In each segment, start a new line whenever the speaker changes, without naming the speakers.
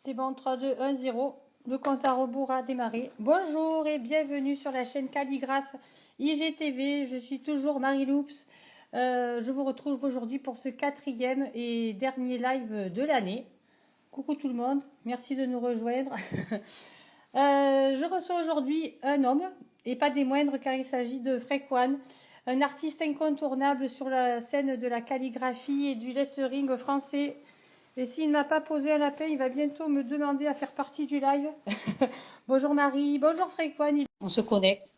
C'est bon, 3, 2, 1, 0. Le compte à rebours a démarré. Bonjour et bienvenue sur la chaîne Calligraphe IGTV. Je suis toujours Marie Loups. Je vous retrouve aujourd'hui pour ce quatrième et dernier live de l'année. Coucou tout le monde, merci de nous rejoindre. Je reçois aujourd'hui un homme, et pas des moindres car il s'agit de Frequan, un artiste incontournable sur la scène de la calligraphie et du lettering français. Et s'il ne m'a pas posé un appel, il va bientôt me demander à faire partie du live. Bonjour Marie, bonjour Frequan. On se connecte.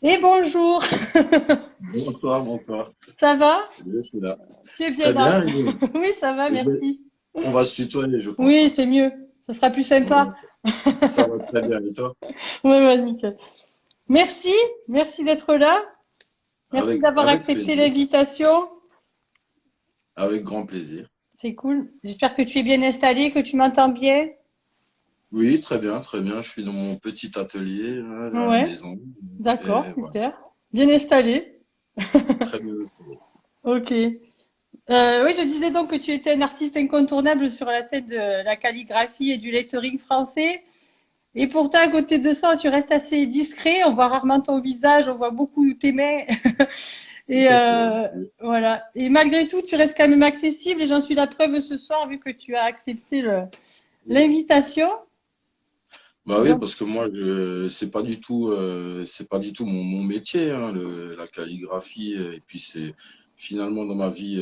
Et bonjour.
Bonsoir, bonsoir.
Ça va?
Je suis là.
Tu es bien
Très
là?
bien.
Oui, ça va,
Je vais-
merci.
On va se tutoyer, je pense,
Oui,
hein.
c'est mieux. Ça sera plus
Ouais,
sympa.
ça va très bien. Et toi?
Ouais, nickel. Merci, merci d'être là. Merci d'avoir
Avec
accepté
plaisir.
l'invitation.
Avec grand plaisir.
C'est cool. J'espère que tu es bien installé, que tu m'entends bien.
Oui, très bien, très bien. Je suis dans mon petit atelier, là, à la
Ouais,
maison.
d'accord,
Et voilà.
super. Bien installé.
Très bien aussi.
Ok. Oui, je disais donc que tu étais un artiste incontournable sur la scène de la calligraphie et du lettering français. Et pourtant, à côté de ça, tu restes assez discret. On voit rarement ton visage, on voit beaucoup tes mains.
Ça
Et
fait plaisir.
voilà. Et malgré tout, tu restes quand même accessible. Et j'en suis la preuve ce soir, vu que tu as accepté l'invitation.
Bah oui,
Donc,
parce que moi, c'est pas du tout mon métier, hein, la calligraphie. Et puis c'est finalement dans ma vie,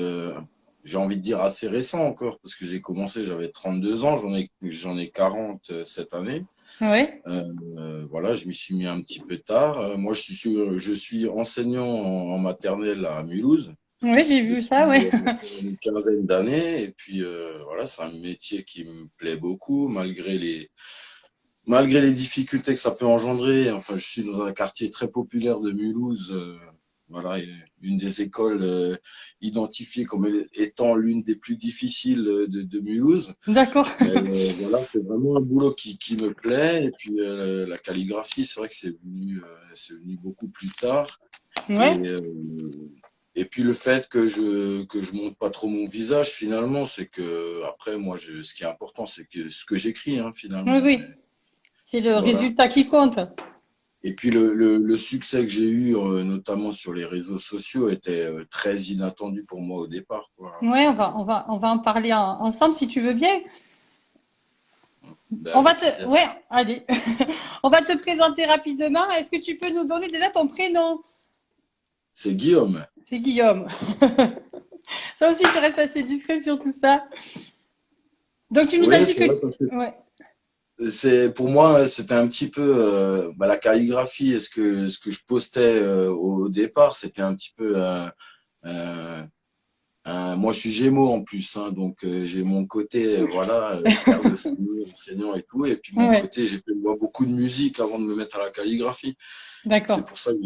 j'ai envie de dire assez récent encore, parce que j'ai commencé, j'avais 32 ans, j'en ai 40 cette année.
ouais.
Voilà, je m'y suis mis un petit peu tard. Moi, je suis enseignant en maternelle à Mulhouse
Oui, j'ai vu ça,
depuis
ouais.
maintenant une quinzaine d'années. Et puis voilà, c'est un métier qui me plaît beaucoup, malgré les difficultés que ça peut engendrer. Enfin, je suis dans un quartier très populaire de Mulhouse. Voilà, une des écoles identifiées comme étant l'une des plus difficiles de Mulhouse.
D'accord.
Mais voilà, c'est vraiment un boulot qui me plaît. Et puis la calligraphie, c'est vrai que c'est venu beaucoup plus tard. Et,
Ouais.
euh, et puis le fait que je monte pas trop mon visage, finalement, c'est que après, moi, ce qui est important, c'est que ce que j'écris, hein,
Oui,
finalement.
oui. C'est le
Voilà.
résultat qui compte.
Et puis le succès que j'ai eu, notamment sur les réseaux sociaux, était très inattendu pour moi au départ, quoi.
Ouais,
Donc,
on va en parler ensemble si tu veux bien.
ben,
On va
avec
te,
plaisir.
ouais, allez. On va te présenter rapidement. Est-ce que tu peux nous donner déjà ton prénom?
C'est Guillaume.
C'est Guillaume. Ça aussi, tu restes assez discret sur tout ça. Donc, tu nous as
Oui,
dit
c'est
que,
vrai parce que
ouais,
pour moi, c'était un petit peu la calligraphie et ce que je postais au départ, c'était un petit peu euh, moi, je suis Gémeaux en plus, hein, donc j'ai mon côté, voilà, père de famille, enseignant et tout, et puis mon
ouais,
côté, j'ai fait moi, beaucoup de musique avant de me mettre à la calligraphie. C'est
d'accord,
pour ça que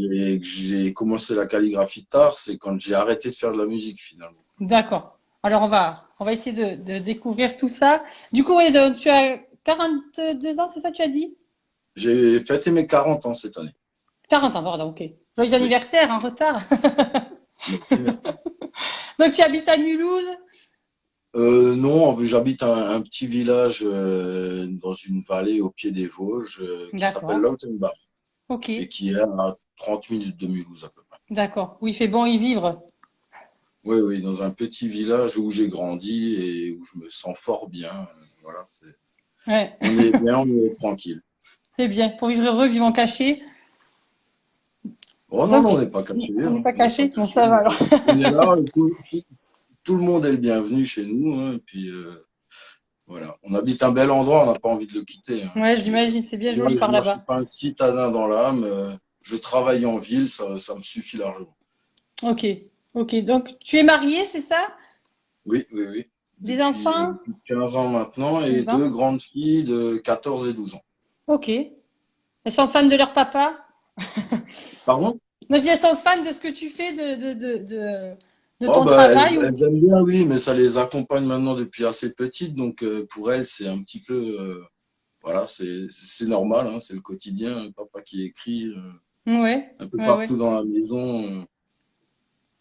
j'ai commencé la calligraphie tard, c'est quand j'ai arrêté de faire de la musique finalement.
d'accord. Alors, on va essayer de découvrir tout ça. Du coup, ouais, donc, tu as 42 ans, c'est ça que tu as dit?
J'ai fêté mes 40 ans cette année.
40 ans, pardon, ok. Joyeux
Oui,
anniversaire en retard.
merci, merci.
Donc, tu habites à Mulhouse?
Non, j'habite un petit village dans une vallée au pied des Vosges qui s'appelle
D'accord,
Lautenbach
ok,
et qui est à 30 minutes de Mulhouse à peu près.
d'accord. Oui, il fait bon y vivre.
Oui, oui, dans un petit village où j'ai grandi et où je me sens fort bien. Voilà,
Ouais,
on est bien, on est tranquille.
c'est bien. Pour vivre heureux, vivant caché.
Oh non,
Donc,
non, on n'est pas caché,
on n'est
hein,
pas
on n'est pas
caché? Bon,
caché.
ça va alors.
On est là, tout le monde est le bienvenu chez nous, hein, et puis voilà, on habite un bel endroit, on n'a pas envie de le quitter, hein, et
Ouais,
puis
j'imagine, c'est bien
moi,
joli par
moi, je suis
là-bas.
pas un citadin dans l'âme. Je travaille en ville, ça me suffit largement.
Ok, ok. Donc, tu es marié, c'est ça?
Oui, oui, oui.
Des enfants?
Depuis 15 ans maintenant et
15 ans?
deux grandes filles de 14 et 12 ans.
Ok. Elles sont fans de leur papa?
Pardon?
Non, je dis elles sont fans de ce que tu fais, de
Oh
ton
bah
travail ou...
elles aiment bien, oui, mais ça les accompagne maintenant depuis assez petites, donc pour elles c'est un petit peu voilà, c'est normal, hein, c'est le quotidien, papa qui écrit
Ouais,
un peu
ouais, ouais.
partout dans la maison.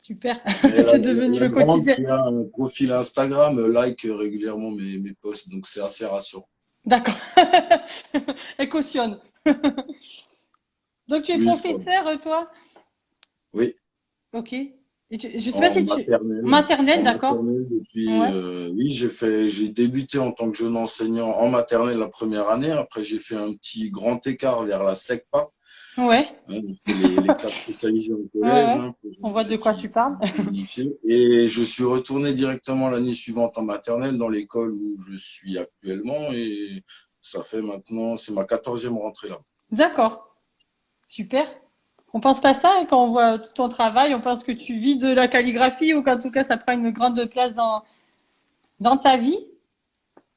Super.
Mais
C'est devenu
la
le
grande
quotidien.
qui a un profil Instagram like régulièrement mes posts, donc c'est assez rassurant.
D'accord. Elle cautionne. Donc tu es
Oui, je crois.
professeur, toi?
Oui,
Ok. Je sais pas
en
si tu...
maternelle.
Maternelle,
En
d'accord.
maternelle, depuis,
Ouais.
oui, j'ai débuté en tant que jeune enseignant en maternelle la première année. Après, j'ai fait un petit grand écart vers la SECPA.
Ouais.
Hein, donc c'est les classes spécialisées au
Ouais,
collège,
ouais.
hein, pour
On voit de
ceux
quoi tu
qui
parles.
sont initiés. Et je suis retourné directement l'année suivante en maternelle dans l'école où je suis actuellement. Et ça fait maintenant, c'est ma 14e rentrée là.
D'accord. Super. On pense pas ça hein, quand on voit tout ton travail, on pense que tu vis de la calligraphie ou qu'en tout cas ça prend une grande place dans ta vie.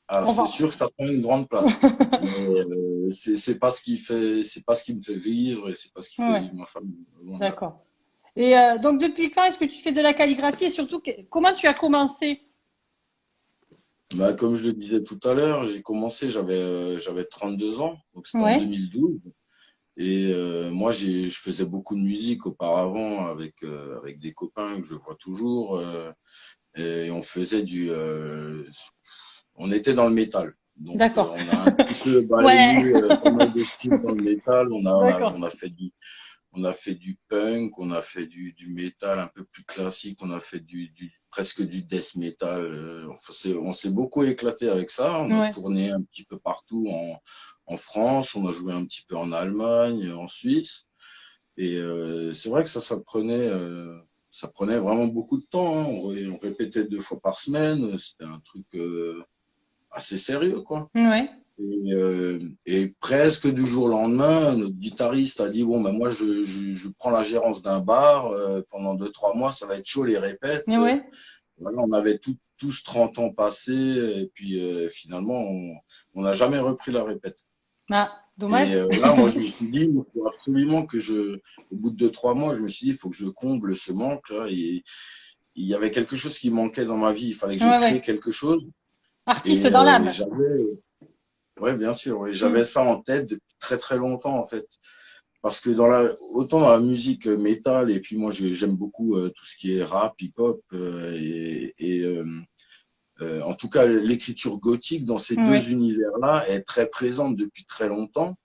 Ah,
On
c'est
va.
sûr que ça prend une grande place. Mais c'est pas ce qui fait, c'est pas ce qui me fait vivre et c'est pas ce qui fait
Ouais,
vivre ma famille. Loin de là.
d'accord. Et donc depuis quand est-ce que tu fais de la calligraphie et surtout comment tu as commencé?
Bah, comme je le disais tout à l'heure, j'ai commencé, j'avais 32 ans, donc c'était en
Ouais,
2012. Et moi, je faisais beaucoup de musique auparavant avec des copains que je vois toujours. Et on faisait on était dans le métal. Donc,
d'accord.
on a un petit peu
Ouais,
balayé pas mal de styles dans le métal.
d'accord.
On a fait du punk, on a fait du métal un peu plus classique, on a fait presque du death metal. On s'est beaucoup éclaté avec ça. On a
Ouais,
tourné un petit peu partout en France, on a joué un petit peu en Allemagne, en Suisse. Et c'est vrai que ça prenait vraiment beaucoup de temps. Hein. On répétait 2 fois par semaine. C'était un truc assez sérieux, quoi.
ouais.
Et presque du jour au lendemain, notre guitariste a dit, bon, ben moi, je prends la gérance d'un bar pendant 2, 3 mois, ça va être chaud les répètes.
Mais ouais.
Voilà, on avait tous 30 ans passés, et puis finalement, on n'a jamais repris la répète.
Ah, dommage.
Et là, moi, je me suis dit, il faut absolument au bout de 2, 3 mois, je me suis dit, il faut que je comble ce manque là. Et il y avait quelque chose qui manquait dans ma vie, il fallait que je
Ouais, ouais.
crée quelque chose.
Artiste
Et
dans l'âme.
ouais, bien sûr, ouais,
Hmm.
j'avais ça en tête depuis très très longtemps en fait. Parce que autant dans la musique métal, et puis moi j'aime beaucoup tout ce qui est rap, hip-hop, en tout cas l'écriture gothique dans ces
Ouais,
deux univers-là est très présente depuis très longtemps.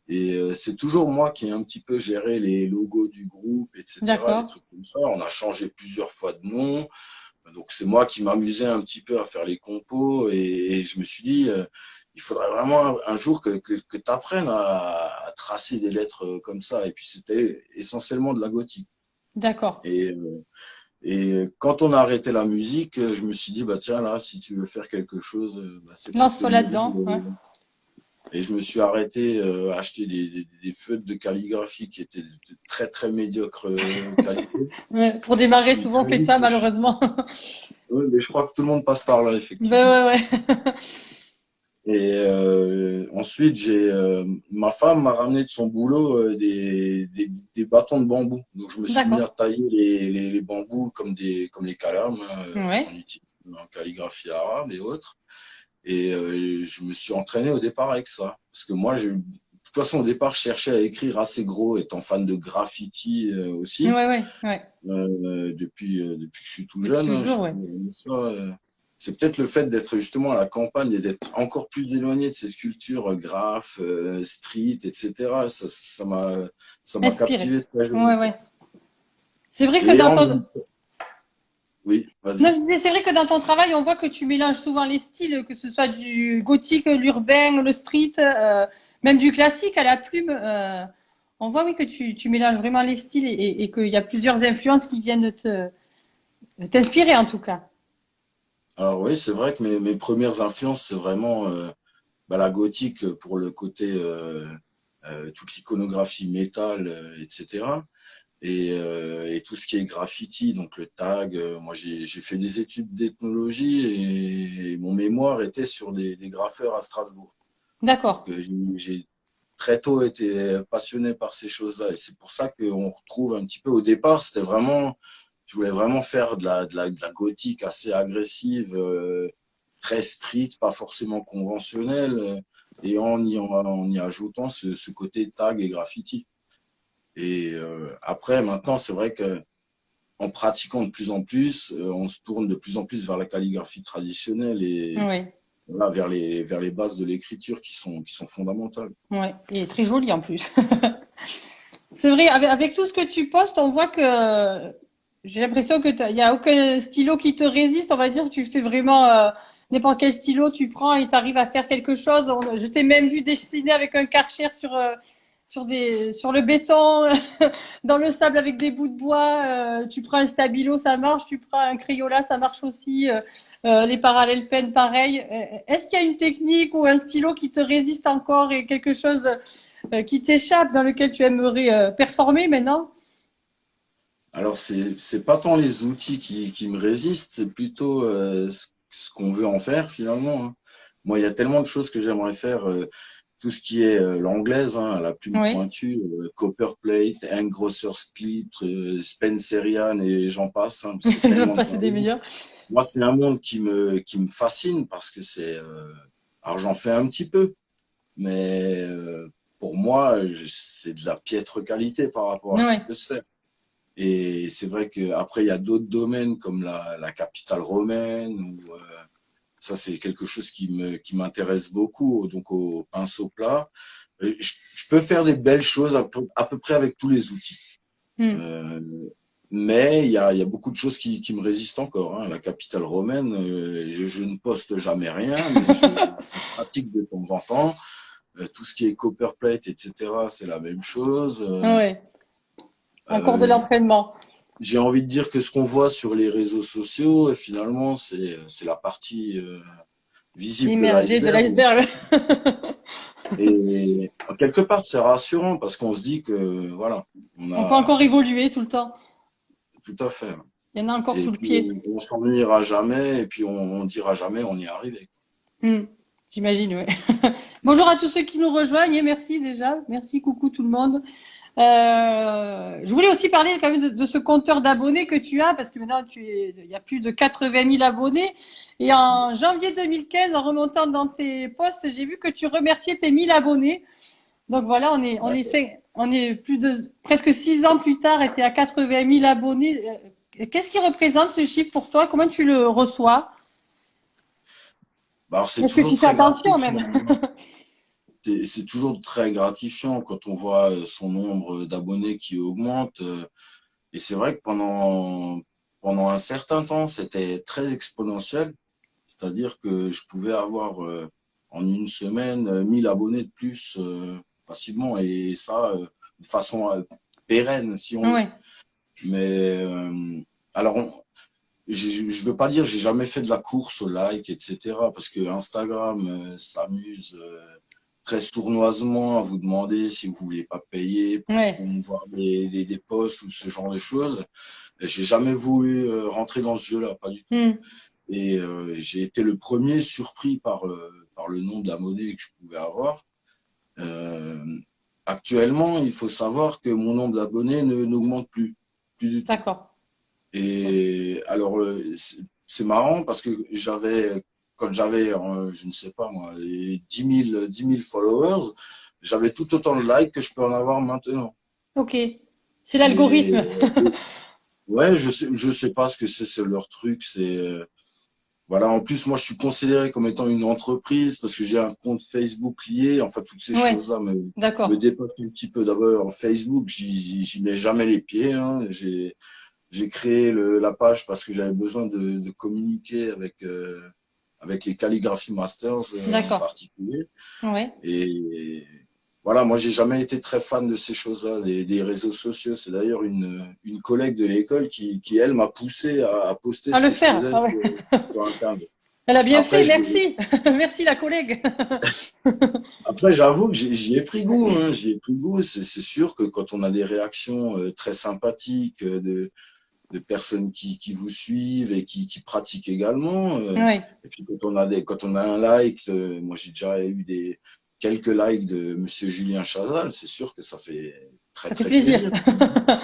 Et c'est toujours moi qui ai un petit peu géré les logos du groupe, etc., les
d'accord.
trucs comme ça. On a changé plusieurs fois de nom. Donc c'est moi qui m'amusais un petit peu à faire les compos et je me suis dit, il faudrait vraiment un jour que tu apprennes à tracer des lettres comme ça. Et puis c'était essentiellement de la gothique.
D'accord.
Et, quand on a arrêté la musique, je me suis dit, bah tiens là, si tu veux faire quelque chose, bah, c'est peut-être le
Lance-toi
moment.
là-dedans. Ouais.
Et je me suis arrêté à acheter des feutres de calligraphie qui étaient de très très médiocre qualité.
Ouais. Pour démarrer,
Et
souvent on
très
fait
vite,
ça malheureusement.
ouais, mais je crois que tout le monde passe par là, effectivement.
Ben ouais, ouais.
Et ensuite, ma femme m'a ramené de son boulot des bâtons de bambou. Donc, je me suis mis à
D'accord.
tailler les bambous comme les calames hein, qu'on
Ouais.
utilise en calligraphie arabe et autres. Et je me suis entraîné au départ avec ça. Parce que moi, de toute façon, au départ, je cherchais à écrire assez gros, étant fan de graffiti aussi.
Ouais, ouais, ouais.
Depuis que je suis tout
Depuis
jeune, hein,
toujours, ouais.
ça, c'est peut-être le fait d'être justement à la campagne et d'être encore plus éloigné de cette culture graph, street, etc. Ça m'a
Inspiré.
captivé très
Ouais,
jeune,
ouais.
quoi.
C'est vrai que
Et
dans
en
ton...
même temps, oui,
Non,
vas-y.
je disais, c'est vrai que dans ton travail, on voit que tu mélanges souvent les styles, que ce soit du gothique, l'urbain, le street, même du classique à la plume. On voit, oui, que tu mélanges vraiment les styles et qu'il y a plusieurs influences qui viennent t'inspirer, en tout cas.
Alors oui, c'est vrai que mes premières influences, c'est vraiment bah, la gothique pour le côté toute l'iconographie métal, etc. Et tout ce qui est graffiti, donc le tag. Moi, j'ai fait des études d'ethnologie et mon mémoire était sur des graffeurs à Strasbourg. Donc,
D'accord.
j'ai très tôt été passionné par ces choses-là. Et c'est pour ça qu'on retrouve un petit peu, au départ, je voulais vraiment faire de la gothique assez agressive, très street, pas forcément conventionnelle, et en y ajoutant ce côté tag et graffiti. Et après, maintenant, c'est vrai que en pratiquant de plus en plus, on se tourne de plus en plus vers la calligraphie traditionnelle et
Oui,
voilà, vers les bases de l'écriture qui sont fondamentales.
ouais. Et très joli en plus. C'est vrai, avec tout ce que tu postes, on voit que j'ai l'impression que il y a aucun stylo qui te résiste. On va dire que tu fais vraiment n'importe quel stylo tu prends et tu arrives à faire quelque chose. Je t'ai même vu dessiner avec un Karcher sur le béton, dans le sable avec des bouts de bois. Tu prends un stabilo, ça marche. Tu prends un Crayola, ça marche aussi. Les parallèles peines, pareil. Est-ce qu'il y a une technique ou un stylo qui te résiste encore et quelque chose qui t'échappe, dans lequel tu aimerais performer maintenant?
Alors, c'est pas tant les outils qui me résistent, c'est plutôt ce qu'on veut en faire finalement, hein. Moi, il y a tellement de choses que j'aimerais faire, tout ce qui est l'anglaise, hein, la plume
Oui,
pointue, copperplate, engrosser's clip, Spencerian et j'en passe, hein, c'est
je
tellement de
passer des
variantes.
meilleurs.
Moi, c'est un monde qui me fascine parce que alors j'en fais un petit peu, mais pour moi, c'est de la piètre qualité par rapport à ce
Oui,
qui peut se faire. Et c'est vrai qu'après, il y a d'autres domaines comme la capitale romaine. Ça, c'est quelque chose qui m'intéresse beaucoup, donc au pinceau plat. Je peux faire des belles choses à peu près avec tous les outils.
hmm.
Euh, mais il y a beaucoup de choses qui me résistent encore, hein. La capitale romaine, je ne poste jamais rien, mais je pratique de temps en temps. Tout ce qui est copperplate, etc., c'est la même chose.
Ouais, encore de
Euh,
l'entraînement.
j'ai envie de dire que ce qu'on voit sur les réseaux sociaux, finalement, c'est la partie visible de
Immergé de
l'iceberg.
l'iceberg.
Et en quelque part, c'est rassurant parce qu'on se dit que, voilà, on
On peut encore
a
évoluer tout le temps.
tout à fait.
Il y en a encore
Et
sous le
puis,
pied.
on s'ennuiera jamais et puis on dira jamais on y est arrivé.
Hmm. J'imagine, oui. Bonjour à tous ceux qui nous rejoignent et merci déjà. Merci, coucou tout le monde. Je voulais aussi parler quand même de ce compteur d'abonnés que tu as, parce que maintenant il y a plus de 80 000 abonnés. Et en janvier 2015, en remontant dans tes posts, j'ai vu que tu remerciais tes 1000 abonnés. Donc voilà,
D'accord.
on est plus de presque 6 ans plus tard, et tu es à 80 000 abonnés. Qu'est-ce qui représente ce chiffre pour toi? Comment tu le reçois?
Bah, alors, c'est
Est-ce que
toujours
tu fais
très
attention
gratifiant,
même?
hein. C'est toujours très gratifiant quand on voit son nombre d'abonnés qui augmente. Et c'est vrai que pendant un certain temps, c'était très exponentiel. C'est-à-dire que je pouvais avoir en une semaine 1000 abonnés de plus facilement et ça de façon pérenne si on veut.
Oui,
Mais alors, je veux pas dire j'ai jamais fait de la course au like, etc. Parce que Instagram s'amuse très sournoisement à vous demander si vous voulez pas payer pour
oui.
promouvoir des posts ou ce genre de choses. J'ai jamais voulu rentrer dans ce jeu-là, pas du tout.
Hmm.
Et j'ai été le premier surpris par le nombre d'abonnés que je pouvais avoir. Euh, actuellement, il faut savoir que mon nombre d'abonnés n'augmente plus du tout.
D'accord.
Et alors, c'est marrant parce que quand j'avais, je ne sais pas moi, 10 000 followers, j'avais tout autant de likes que je peux en avoir maintenant.
Ok. C'est
Et,
l'algorithme.
ouais, je sais pas ce que c'est leur truc. Voilà, en plus, moi, je suis considéré comme étant une entreprise parce que j'ai un compte Facebook lié. Enfin, toutes ces
Ouais.
choses-là me
D'accord.
dépassent un petit peu. D'abord, Facebook, j'y mets jamais les pieds, hein. J'ai créé la page parce que j'avais besoin de communiquer avec les Calligraphy Masters en
D'accord.
particulier.
Ouais.
Et voilà, moi, j'ai jamais été très fan de ces choses-là, des réseaux sociaux. C'est d'ailleurs une collègue de l'école qui elle, m'a poussé à poster
À
ce
le
que je
faire.
faisais
Ah ouais.
sur Internet.
Elle a bien
Après,
fait.
je,
Merci. Merci la collègue.
après, j'avoue que j'y ai pris goût, hein, j'y ai pris goût. C'est sûr que quand on a des réactions très sympathiques de personnes qui vous suivent et qui pratiquent également,
Oui.
et puis quand on a un like, moi j'ai déjà eu quelques likes de Monsieur Julien Chazal, c'est sûr que ça fait très
Ça fait
très
plaisir.
plaisir.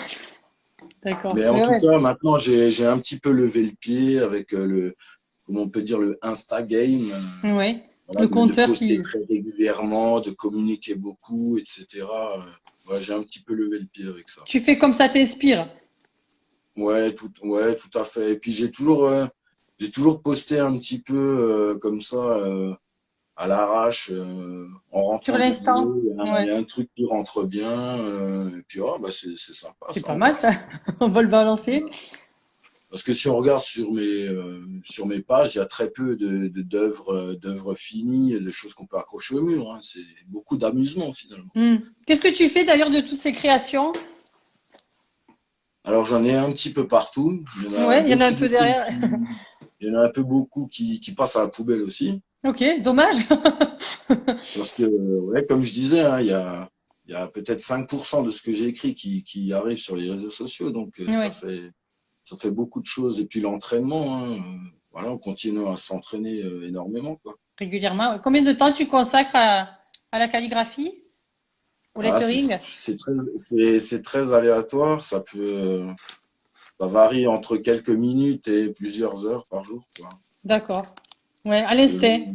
D'accord.
Mais en
Ouais,
tout
ouais.
cas, maintenant j'ai un petit peu levé le pied avec comment on peut dire, le Insta game.
Ouais.
Voilà,
Le
de
compteur
poster
qui.
très régulièrement, de communiquer beaucoup, etc. Voilà, j'ai un petit peu levé le pied avec ça.
Tu fais comme ça t'inspire.
Ouais, tout à fait. Et puis j'ai toujours posté un petit peu comme ça à l'arrache en
Sur
rentrant du
l'instant?
boulot. Il y
Ouais.
a un truc qui rentre bien. Et puis oh, bah c'est sympa
C'est
ça
pas
en
mal ça.
plus.
On va le balancer.
Parce que si on regarde sur mes pages, il y a très peu d'œuvres finies, de choses qu'on peut accrocher au mur, hein. C'est beaucoup d'amusement finalement.
Qu'est-ce que tu fais d'ailleurs de toutes ces créations?
Alors j'en ai un petit peu partout. Il y en a
Ouais, il y en a un
beaucoup,
peu
beaucoup
derrière.
il y en a un peu beaucoup qui passent à la poubelle aussi.
Ok, dommage.
Parce que, ouais, comme je disais, hein, il y a peut-être 5% de ce que j'ai écrit qui arrive sur les réseaux sociaux. Donc
Ouais,
ça fait beaucoup de choses. Et puis l'entraînement, hein, voilà, on continue à s'entraîner énormément, quoi.
régulièrement. Ouais. Combien de temps tu consacres à la calligraphie, au
Ah,
lettering?
c'est très aléatoire. Ça varie entre quelques minutes et plusieurs heures par jour, quoi.
D'accord. Ouais, à l'instinct.
Euh,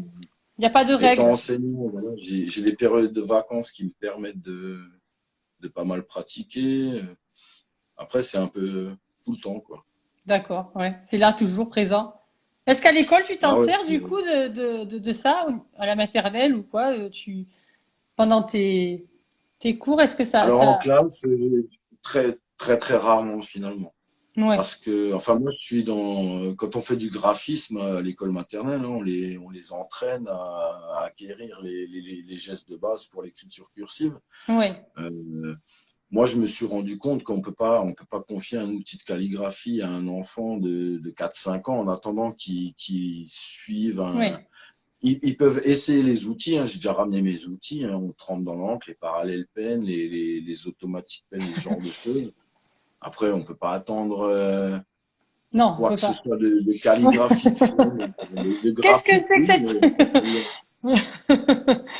Il n'y a pas de
Étant
règles.
enseignant, voilà, j'ai des périodes de vacances qui me permettent de pas mal pratiquer. Après, c'est un peu tout le temps, quoi.
D'accord, ouais. C'est là toujours présent. Est-ce qu'à l'école tu t'en
Ah ouais,
sers du coup de ça, à la maternelle ou quoi, pendant tes cours, est-ce que
alors en classe, très rarement finalement.
ouais,
Parce que, enfin, moi, je suis quand on fait du graphisme à l'école maternelle, hein, on les entraîne à acquérir les gestes de base pour l'écriture cursive.
ouais,
Euh, Moi, je me suis rendu compte on peut pas confier un outil de calligraphie à un enfant de 4-5 ans en attendant qu'il suive
ouais.
ils peuvent essayer les outils, hein. J'ai déjà ramené mes outils, hein. On trempe dans l'encre, les parallèles pens, les automatiques pens, ce genre de choses. Après, on peut pas attendre
Non, on
quoi
peut
que ce
pas.
soit de calligraphique fine, de
Qu'est-ce que
graphie
c'est que
fine.
cette...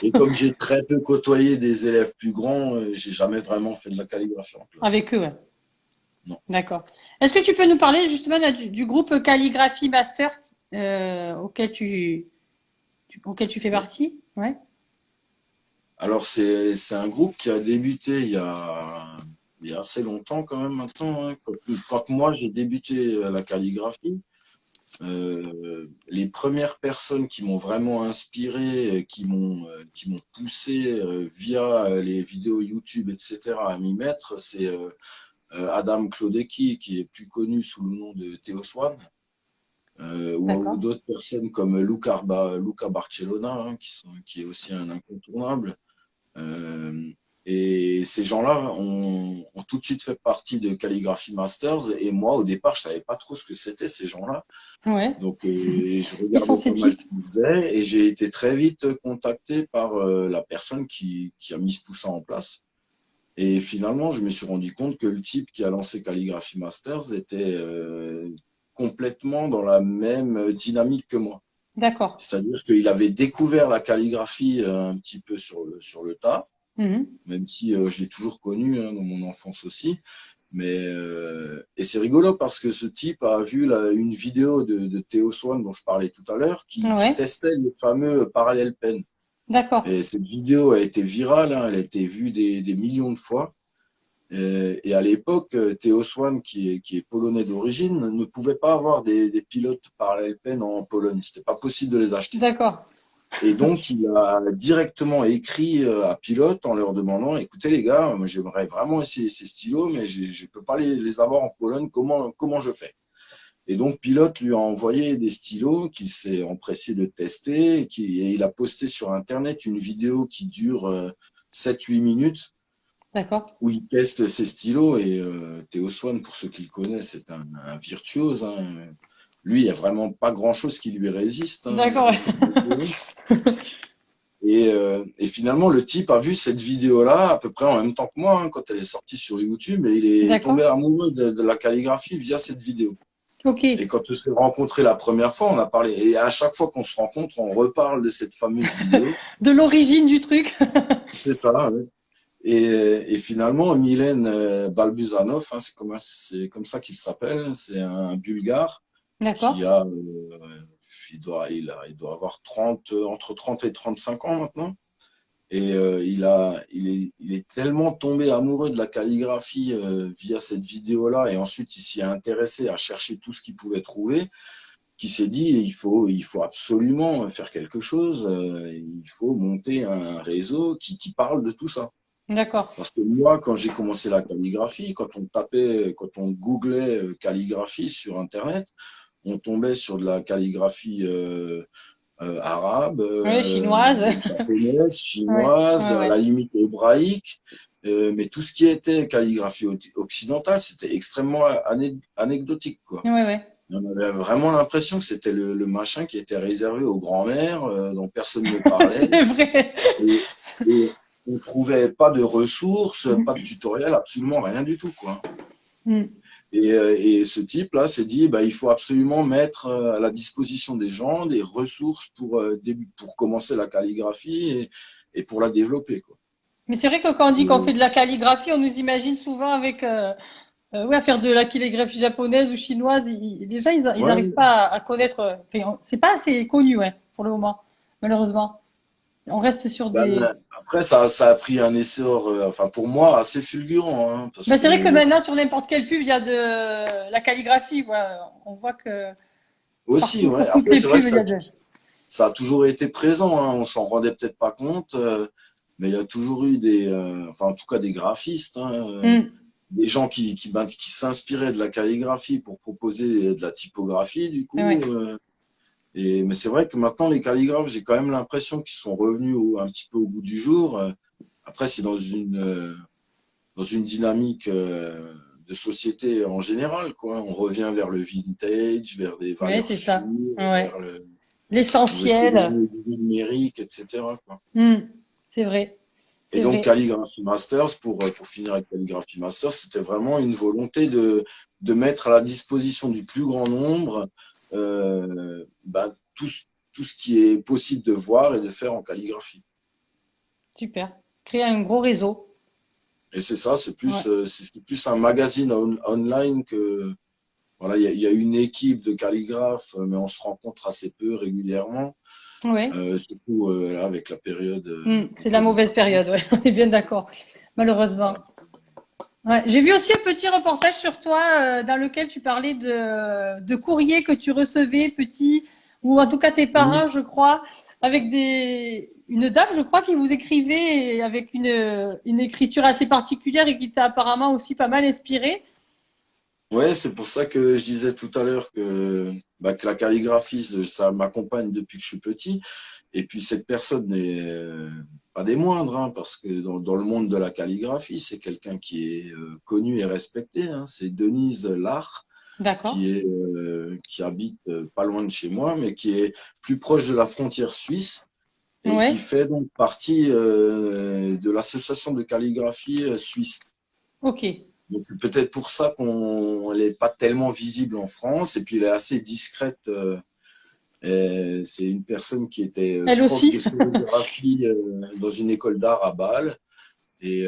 Et comme j'ai très peu côtoyé des élèves plus grands, j'ai jamais vraiment fait de la calligraphie en classe.
Avec eux, ouais.
Non.
D'accord. Est-ce que tu peux nous parler justement là, du groupe Calligraphie Master auquel auquel tu fais
Ouais.
partie? Ouais.
Alors c'est un groupe qui a débuté il y a assez longtemps quand même maintenant, hein. Quand moi j'ai débuté la calligraphie, les premières personnes qui m'ont vraiment inspiré, qui m'ont poussé via les vidéos YouTube, etc., à m'y mettre, c'est Adam Klodecki, qui est plus connu sous le nom de Theo Swan, ou
D'accord.
d'autres personnes comme Luca Barcellona, hein, qui est aussi un incontournable. Euh, et ces gens-là ont tout de suite fait partie de Calligraphy Masters. Et moi, au départ, je savais pas trop ce que c'était ces gens-là.
Ouais.
Donc, je
Qui sont
regardais
ces
pas mal ce
types?
qu'ils faisaient et j'ai été très vite contacté par la personne qui a mis tout ça en place. Et finalement, je me suis rendu compte que le type qui a lancé Calligraphy Masters était complètement dans la même dynamique que moi.
D'accord.
C'est-à-dire qu'il avait découvert la calligraphie un petit peu sur le tas,
Mhm.
même si je l'ai toujours connu hein, dans mon enfance aussi. Mais et c'est rigolo parce que ce type a vu une vidéo de Theo Swan dont je parlais tout à l'heure qui
Ouais.
testait les fameux parallèles pen.
D'accord.
Et cette vidéo a été virale, hein, elle a été vue des millions de fois. Et à l'époque, Theo Swan, qui est polonais d'origine, ne pouvait pas avoir des pilotes parallèles pen en Pologne. C'était pas possible de les acheter.
D'accord.
Et donc, il a directement écrit à Pilote en leur demandant, écoutez les gars, moi j'aimerais vraiment essayer ces stylos, mais je ne peux pas les avoir en Pologne, comment je fais? Et donc, Pilote lui a envoyé des stylos qu'il s'est empressé de tester, et il a posté sur Internet une vidéo qui dure 7-8 minutes,
D'accord.
où il teste ses stylos, et Theo Swan, pour ceux qui le connaissent, c'est un virtuose, hein. Lui, il n'y a vraiment pas grand-chose qui lui résiste, hein,
D'accord. Ouais.
comme virtuose. Et finalement, le type a vu cette vidéo-là à peu près en même temps que moi, hein, quand elle est sortie sur YouTube, et il est
D'accord.
tombé amoureux de la calligraphie via cette vidéo.
Ok.
Et quand on s'est rencontrés la première fois, on a parlé, et à chaque fois qu'on se rencontre, on reparle de cette fameuse vidéo.
De l'origine du truc.
C'est ça, ouais. Et finalement, Milen Balbuzanov, hein, c'est comme ça qu'il s'appelle, c'est un Bulgare
D'accord.
qui a, il doit avoir entre 30 et 35 ans maintenant. Et il est tellement tombé amoureux de la calligraphie via cette vidéo-là, et ensuite il s'y est intéressé à chercher tout ce qu'il pouvait trouver, qu'il s'est dit il faut absolument faire quelque chose, il faut monter un réseau qui parle de tout ça.
D'accord.
Parce que moi, quand j'ai commencé la calligraphie, quand on googlait calligraphie sur Internet, on tombait sur de la calligraphie arabe,
Oui, chinoise.
japonaise,
Ouais,
chinoise,
ouais,
à
ouais.
la limite hébraïque. Mais tout ce qui était calligraphie occidentale, c'était extrêmement anecdotique, quoi.
Ouais, ouais.
On avait vraiment l'impression que c'était le machin qui était réservé aux grands-mères, dont personne ne parlait.
C'est vrai.
Et, et on trouvait pas de ressources, pas de tutoriel, absolument rien du tout, quoi.
Mm.
Et ce type-là s'est dit, bah, il faut absolument mettre à la disposition des gens des ressources pour commencer la calligraphie et pour la développer, quoi.
Mais c'est vrai que quand on dit qu'on
Et,
fait de la calligraphie, on nous imagine souvent avec ouais, à faire de la calligraphie japonaise ou chinoise. Les gens, ils
ouais,
arrivent pas à connaître. Enfin, c'est pas assez connu, ouais, pour le moment, malheureusement. On reste sur
bah,
des.
après, ça a pris un essor, enfin, pour moi, assez fulgurant, hein, parce
Ben, c'est vrai que
que
maintenant, sur n'importe quelle pub, il y a de la calligraphie. Voilà. On voit que
aussi,
partout,
ouais.
sur toutes
Après,
les
c'est vrai
pubs,
que
il y a de.
ça a toujours été présent, hein, on s'en rendait peut-être pas compte, mais il y a toujours eu enfin, en tout cas, des graphistes, hein,
Mm.
des gens qui s'inspiraient de la calligraphie pour proposer de la typographie, du coup.
Ouais.
Mais c'est vrai que maintenant, les calligraphes, j'ai quand même l'impression qu'ils sont revenus un petit peu au goût du jour. Après, c'est dans une dynamique de société en général, quoi. On revient vers le vintage, vers des
Ouais,
valeurs
c'est ça.
sûres,
Ouais.
vers on veut se
L'essentiel.
débarrasser du numérique, etc., quoi.
Mm. C'est vrai.
Et
C'est
donc,
vrai.
Calligraphy Masters, pour finir avec Calligraphy Masters, c'était vraiment une volonté de mettre à la disposition du plus grand nombre bah, tout ce qui est possible de voir et de faire en calligraphie.
Super. Créer un gros réseau.
Et c'est ça,
Ouais.
c'est plus un magazine online que. Voilà, il y a une équipe de calligraphes, mais on se rencontre assez peu régulièrement,
Ouais.
surtout là, avec la période du
C'est la
Covid.
mauvaise période, ouais. On est bien d'accord. Malheureusement.
Voilà.
Ouais. J'ai vu aussi un petit reportage sur toi dans lequel tu parlais de courriers que tu recevais petit, ou en tout cas tes
Oui,
parents, je crois, avec une dame, je crois, qui vous écrivait avec une écriture assez particulière et qui t'a apparemment aussi pas mal inspiré.
ouais, c'est pour ça que je disais tout à l'heure que la calligraphie, ça m'accompagne depuis que je suis petit. Et puis cette personne n'est pas des moindres, hein, parce que dans le monde de la calligraphie, c'est quelqu'un qui est connu et respecté, hein. C'est Denise Lard,
D'accord.
qui habite pas loin de chez moi, mais qui est plus proche de la frontière suisse et qui
Ouais.
fait donc partie de l'association de calligraphie suisse.
Ok.
Donc c'est peut-être pour ça qu'on n'est pas tellement visible en France, et puis elle est assez discrète. C'est une personne qui était
Elle
prof
aussi.
de sérigraphie dans une école d'art à Bâle, et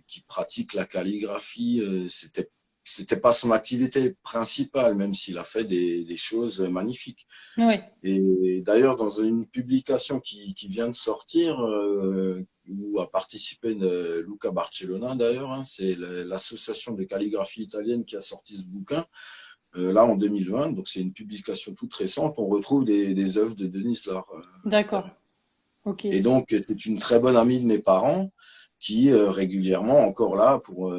qui pratique la calligraphie. C'était pas son activité principale, même s'il a fait des choses magnifiques.
Oui.
Et d'ailleurs, dans une publication qui vient de sortir, où a participé Luca Barcellona, d'ailleurs, hein, c'est l'association de calligraphie italienne qui a sorti ce bouquin, là en 2020, donc c'est une publication toute récente, on retrouve des œuvres de Denis Lahr
D'accord.
dedans.
Ok.
Et donc, c'est une très bonne amie de mes parents qui régulièrement, encore là, pour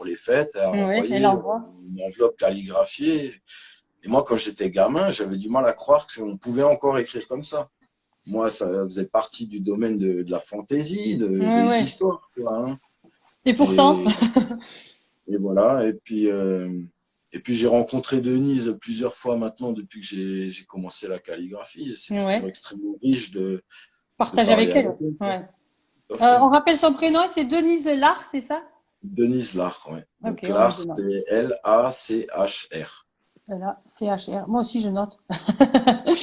les fêtes, a
Ouais, elle
envoyé
envoie.
une enveloppe calligraphiée. Et moi, quand j'étais gamin, j'avais du mal à croire qu'on pouvait encore écrire comme ça. Moi, ça faisait partie du domaine de la fantaisie,
Ouais,
des
ouais.
histoires, quoi, hein.
Et pourtant,
Et, et voilà. Et puis j'ai rencontré Denise plusieurs fois maintenant depuis que j'ai commencé la calligraphie. Et c'est toujours
ouais.
extrêmement riche de
Partage
parler
avec elle.
avec elle, quoi.
Ouais.
Tout à fait.
On rappelle son prénom, c'est Denise Lard, c'est ça?
Denise Lach, ouais.
Ok,
Donc
on le
Lach,
demande.
c'est Lachr.
Voilà, CHR. Moi aussi, je note.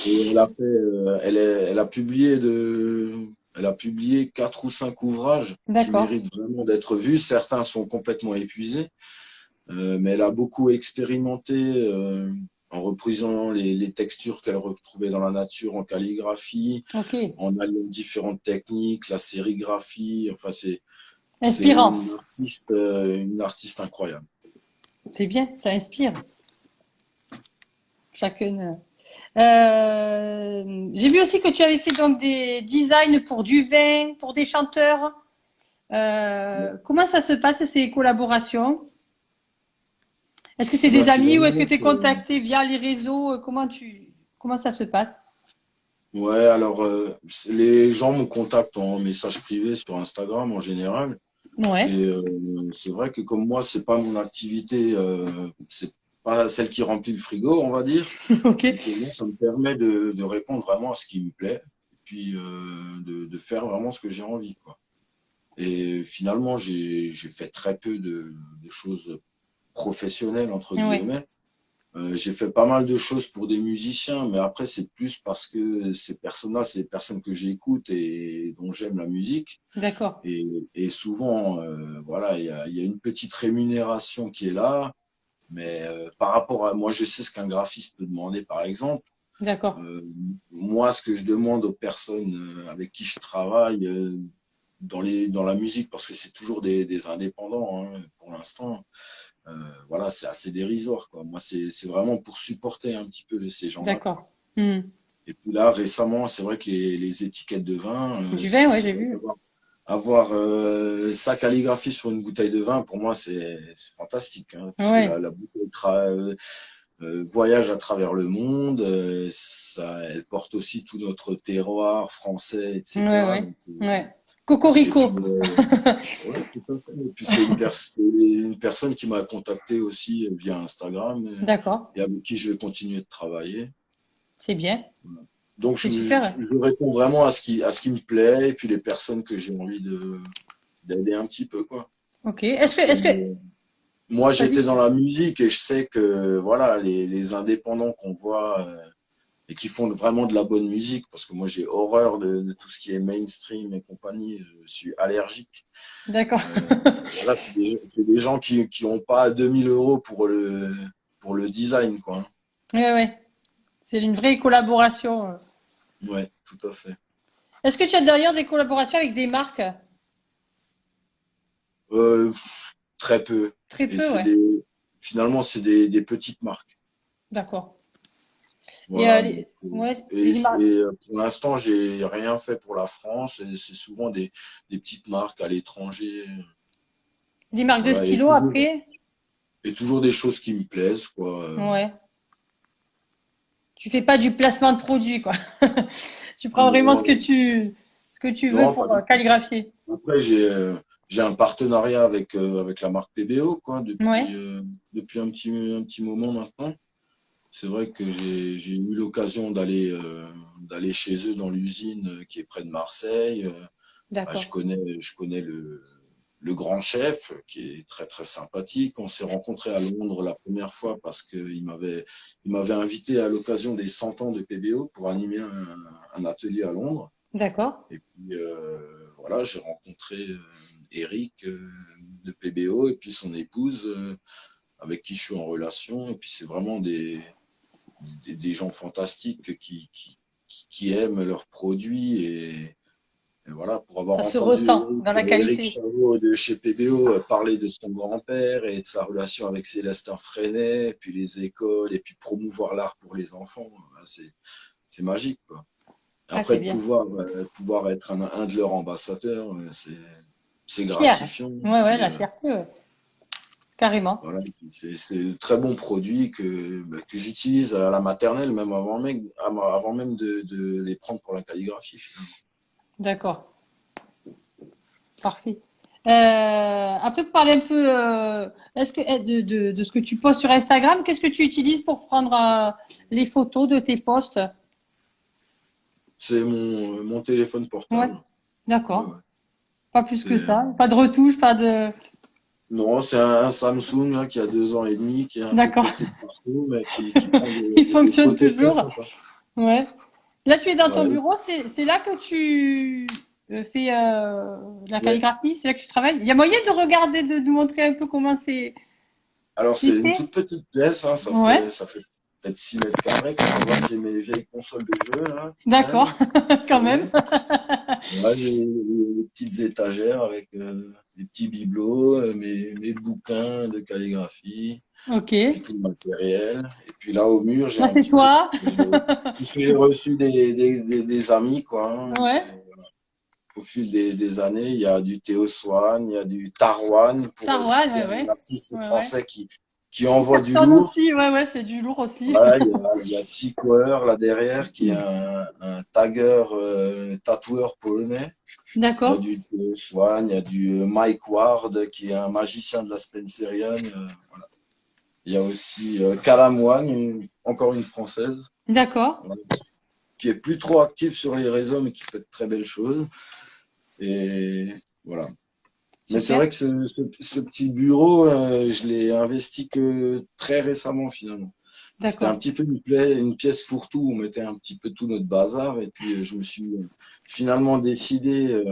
Et elle a publié 4 ou 5 ouvrages qui
D'accord.
méritent vraiment d'être vus. Certains sont complètement épuisés, mais elle a beaucoup expérimenté en reprisant les textures qu'elle retrouvait dans la nature en calligraphie,
Ok.
en alliant différentes techniques, la sérigraphie. Enfin, c'est
Inspirant.
une artiste incroyable.
C'est bien, ça inspire. Chacune. J'ai vu aussi que tu avais fait donc des designs pour du vin, pour des chanteurs. Comment ça se passe ces collaborations? Est-ce que c'est
Moi,
des
je suis
amis ou est-ce que
vraiment
tu es
sur.
contacté via les réseaux? Comment ça se passe?
Ouais, alors, les gens me contactent en message privé sur Instagram en général.
Ouais,
Et c'est vrai que comme moi, c'est pas mon activité, c'est pas celle qui remplit le frigo, on va dire.
ok,
Donc, moi, ça me permet de répondre vraiment à ce qui me plaît, et puis de faire vraiment ce que j'ai envie, quoi. Et finalement, j'ai fait très peu de choses professionnelles, entre
ouais,
guillemets. J'ai fait pas mal de choses pour des musiciens, mais après, c'est plus parce que ces personnes-là, c'est des personnes que j'écoute et dont j'aime la musique.
d'accord,
Et souvent, voilà, il y a une petite rémunération qui est là, mais par rapport à moi, je sais ce qu'un graphiste peut demander, par exemple.
d'accord,
Euh, Moi, ce que je demande aux personnes avec qui je travaille dans la musique, parce que c'est toujours des indépendants hein, pour l'instant, voilà, c'est assez dérisoire, quoi. Moi, c'est vraiment pour supporter un petit peu ces gens-là, quoi.
d'accord. Hmm.
Et puis là, récemment, c'est vrai que les étiquettes de vin,
Du vin, ouais,
c'est
j'ai
vrai
vu.
avoir sa calligraphie sur une bouteille de vin, pour moi, c'est fantastique, hein, puisque
Ouais,
la bouteille voyage à travers le monde, ça, elle porte aussi tout notre terroir français,
ouais,
etc.
ouais,
Donc,
ouais.
et puis,
Cocorico.
ouais, tout à fait. Et puis c'est une personne qui m'a contacté aussi via Instagram
D'accord,
et avec qui je vais continuer de travailler.
c'est bien,
Voilà. Donc
c'est super.
je réponds vraiment à ce qui me plaît et puis les personnes que j'ai envie d'aider un petit peu, quoi.
Ok.
Parce que moi, j'étais
Vas-y.
dans la musique et je sais que voilà, les indépendants qu'on voit et qui font vraiment de la bonne musique, parce que moi, j'ai horreur de tout ce qui est mainstream et compagnie. Je suis allergique.
D'accord.
Euh, voilà, c'est des gens qui ont pas 2 000 € pour le design, quoi.
Ouais, ouais. C'est une vraie collaboration.
Ouais, tout à fait.
Est-ce que tu as d'ailleurs des collaborations avec des marques?
Euh, Très peu.
Très
Et
peu, ouais.
finalement, c'est des petites marques.
D'accord. Et
Voilà. Donc,
ouais, et les marques,
pour l'instant, j'ai rien fait pour la France. Et c'est souvent des petites marques à l'étranger.
les marques de
Voilà.
stylo après?
Et toujours des choses qui me plaisent, quoi.
Ouais. Tu fais pas du placement de produit, quoi. Tu prends vraiment
Non,
ce que tu veux
non, pas
pour
du tout.
calligraphier.
Après, j'ai un partenariat avec la marque PBO, quoi,
Ouais.
depuis un petit moment maintenant. C'est vrai que j'ai eu l'occasion d'aller chez eux dans l'usine qui est près de Marseille. Bah,
D'accord.
je connais le grand chef qui est très très sympathique. On s'est rencontrés à Londres la première fois parce il m'avait invité à l'occasion des 100 ans de PBO pour animer un atelier à Londres.
D'accord.
Et puis voilà, j'ai rencontré Eric de PBO et puis son épouse avec qui je suis en relation. Et puis c'est vraiment des gens fantastiques qui aiment leurs produits. Et voilà, pour avoir
Ça se
entendu
ressent dans la
Eric
qualité.
Chavot de chez PBO parler de son grand-père et de sa relation avec Célestin Freinet, et puis les écoles, et puis promouvoir l'art pour les enfants, c'est magique, quoi.
Ah,
Après,
c'est bien.
pouvoir être un de leurs ambassadeurs, c'est
Fier.
gratifiant. Et
Ouais, ouais,
puis,
la fierté, ouais. Carrément.
voilà, c'est de très bons produits que j'utilise à la maternelle, même avant même de les prendre pour la calligraphie, finalement.
D'accord. Parfait. Après, pour parler un peu, est-ce que de ce que tu postes sur Instagram, qu'est-ce que tu utilises pour prendre les photos de tes posts?
C'est mon téléphone
Ouais,
portable. Ouais,
d'accord.
ouais.
Pas plus
C'est,
que ça. Pas de retouche, pas de.
non, c'est un Samsung hein, qui a 2 ans et demi, qui est un peu
D'accord.
pété de partout, mais qui prend
Il
des
fonctionne
photos très
toujours.
sympas.
Ouais. Là, tu es dans ton
Ouais,
bureau, c'est là que tu fais la
ouais.
calligraphie, c'est là que tu travailles. Il y a moyen de regarder, de nous montrer un peu comment
Alors, c'est
c'est
une
fait?
toute petite pièce, hein,
Ouais.
ça fait peut-être 6 mètres carrés. Quand on voit que j'ai mes vieilles consoles de jeux, là, quand
D'accord,
même.
quand même.
Là, j'ai des petites étagères avec des petits bibelots, mes bouquins de calligraphie,
Ok.
puis tout le matériel. Et puis là, au mur, j'ai
Là,
un
c'est
petit peu
toi.
tout ce que j'ai reçu des amis, quoi, hein.
Ouais.
Au fil des années, il y a du Théo Swan, il y a du Tarwan, pour
Sarwan,
citer
ouais,
un
ouais.
artiste
Ouais, ouais.
français qui envoie du
Cartonne
lourd.
aussi, ouais, ouais, c'est du lourd aussi.
Voilà, il y a Sequoer là derrière, qui est un tagger, tatoueur polonais. Il y a
D'accord.
du Théo Swan, il y a du Mike Ward, qui est un magicien de la Spencerian. Voilà. Il y a aussi Callum Wan, encore une française,
D'accord.
voilà, qui est plus trop active sur les réseaux, mais qui fait de très belles choses. Et voilà. Mais c'est
Super.
vrai que ce petit bureau, je l'ai investi que très récemment finalement. C'était un
D'accord.
petit peu une pièce fourre-tout où on mettait un petit peu tout notre bazar. Et puis je me suis finalement décidé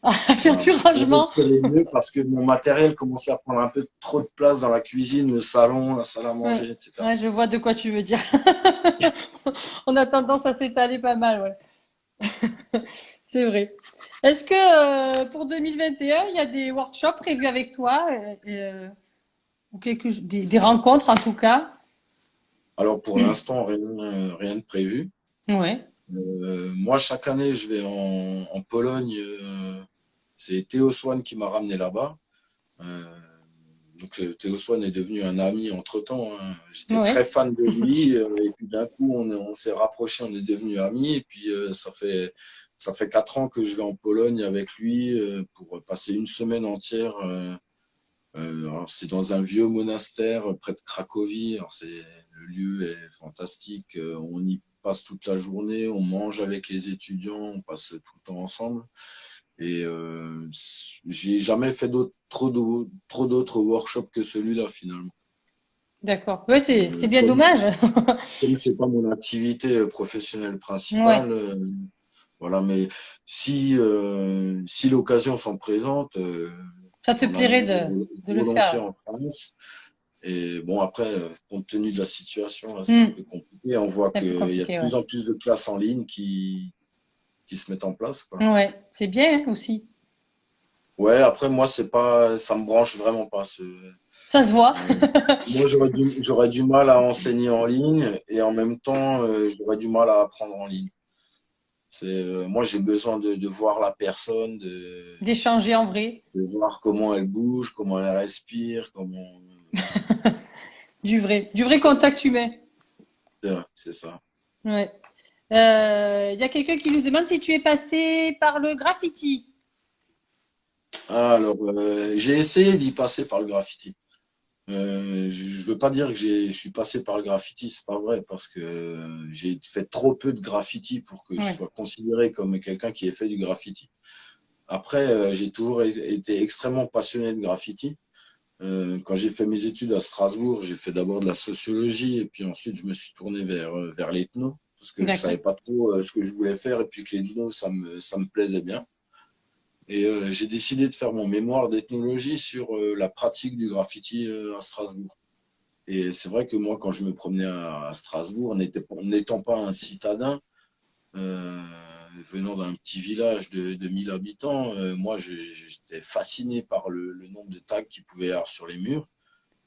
À faire
à
du rangement.
investir les mieux parce que mon matériel commençait à prendre un peu trop de place dans la cuisine, le salon, la salle à
Ouais.
manger, etc.
Ouais, je vois de quoi tu veux dire. On a tendance à s'étaler pas mal, ouais. C'est vrai. Est-ce que pour 2021, il y a des workshops prévus avec toi ou des rencontres en tout cas?
Alors pour l'instant, rien de prévu.
Ouais.
Moi, chaque année, je vais en Pologne. C'est Théo Swan qui m'a ramené là-bas. Euh, donc Théo Swan est devenu un ami entre-temps, hein. J'étais très
Ouais.
fan de lui et puis d'un coup on s'est rapprochés, on est devenus amis et puis ça fait 4 ans que je vais en Pologne avec lui pour passer une semaine entière. Alors, c'est dans un vieux monastère près de Cracovie. Alors le lieu est fantastique. On y passe toute la journée, on mange avec les étudiants, on passe tout le temps ensemble. Et j'ai jamais fait trop d'autres workshops que celui-là finalement.
D'accord. Ouais, c'est bien
Comme
dommage.
comme c'est pas mon activité professionnelle
Ouais.
principale, voilà. Mais si l'occasion s'en présente,
Ça te
j'en
plairait
amènerai
de le
volontiers
faire.
en France. Et bon après, compte tenu de la situation là, c'est un
Hmm.
peu compliqué. On voit
C'est un peu
qu'il y a de
compliqué, ouais.
plus en plus de classes en ligne qui se mettent en place, quoi.
Ouais, c'est bien hein, aussi.
Ouais, après moi c'est pas, ça me branche vraiment pas.
Ça se voit.
Euh, Moi j'aurais du mal à enseigner en ligne et en même temps j'aurais du mal à apprendre en ligne. Moi j'ai besoin de voir la personne,
D'échanger en vrai.
de voir comment elle bouge, comment elle respire, comment. Voilà,
Du vrai contact humain.
c'est ça.
Ouais. Il y a quelqu'un qui nous demande si tu es passé par le graffiti.
Alors j'ai essayé d'y passer par le graffiti. Je veux pas dire que je suis passé par le graffiti, c'est pas vrai, parce que j'ai fait trop peu de graffiti pour que je
Ouais.
sois considéré comme quelqu'un qui ait fait du graffiti. Après, j'ai toujours été extrêmement passionné de graffiti. Quand j'ai fait mes études à Strasbourg, j'ai fait d'abord de la sociologie et puis ensuite je me suis tourné vers l'ethno parce que je savais
D'accord.
pas trop ce que je voulais faire et puis que l'ethno ça me plaisait bien. Et j'ai décidé de faire mon mémoire d'ethnologie sur la pratique du graffiti à Strasbourg. Et c'est vrai que moi, quand je me promenais à Strasbourg, n'étant pas un citadin, euh, venant d'un petit village de 1000 habitants, moi, j'étais fasciné par le nombre de tags qu'il pouvait y avoir sur les murs,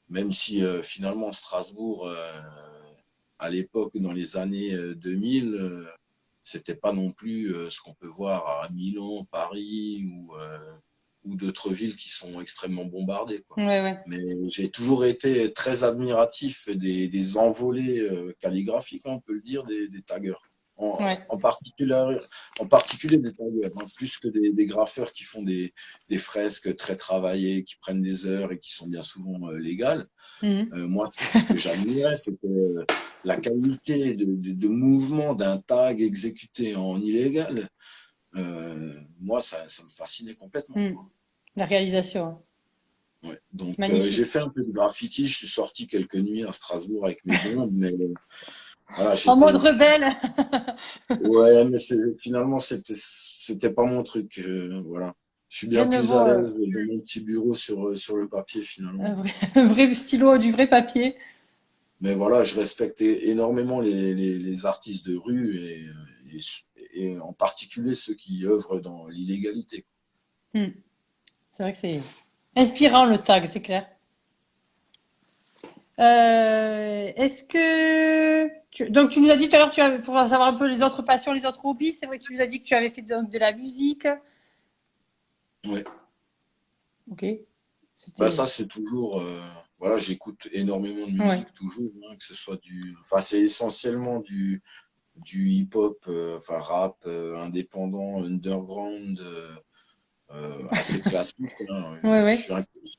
même si finalement Strasbourg, à l'époque, dans les années 2000, c'était pas non plus ce qu'on peut voir à Milan, Paris ou d'autres villes qui sont extrêmement bombardées, quoi.
Ouais, ouais.
Mais j'ai toujours été très admiratif des envolées calligraphiques, on peut le dire, des taggers. En,
Ouais.
en, particulier, en particulier des taggers, hein, plus que des graffeurs qui font des fresques très travaillées, qui prennent des heures et qui sont bien souvent légales.
Mhm.
Moi, ce que j'admirais, c'était la qualité de mouvement d'un tag exécuté en illégal. Moi, ça me fascinait complètement,
Mhm.
quoi.
La réalisation, hein.
Ouais. Donc, j'ai
Magnifique.
fait un peu de graffiti. Je suis sorti quelques nuits à Strasbourg avec mes bombes, mais voilà,
En mode rebelle.
ouais, mais finalement, c'était pas mon truc. Voilà. Je suis bien
Rien ne
plus
vaut
à l'aise dans mon petit bureau sur le papier, finalement.
un vrai stylo, du vrai papier.
Mais voilà, je respecte énormément les artistes de rue et, et en particulier ceux qui œuvrent dans l'illégalité.
Hmm. C'est vrai que c'est inspirant le tag, c'est clair. Est-ce que donc tu nous as dit tout à l'heure pour savoir un peu les autres passions, les autres hobbies, c'est vrai que tu nous as dit que tu avais fait donc de la musique.
Ouais.
Ok,
Bah
c'était
ça, c'est toujours, voilà, j'écoute énormément de
ouais.
musique toujours, hein, que ce soit enfin, c'est essentiellement du hip-hop, enfin rap, indépendant, underground, assez classique, hein.
Ouais, ouais.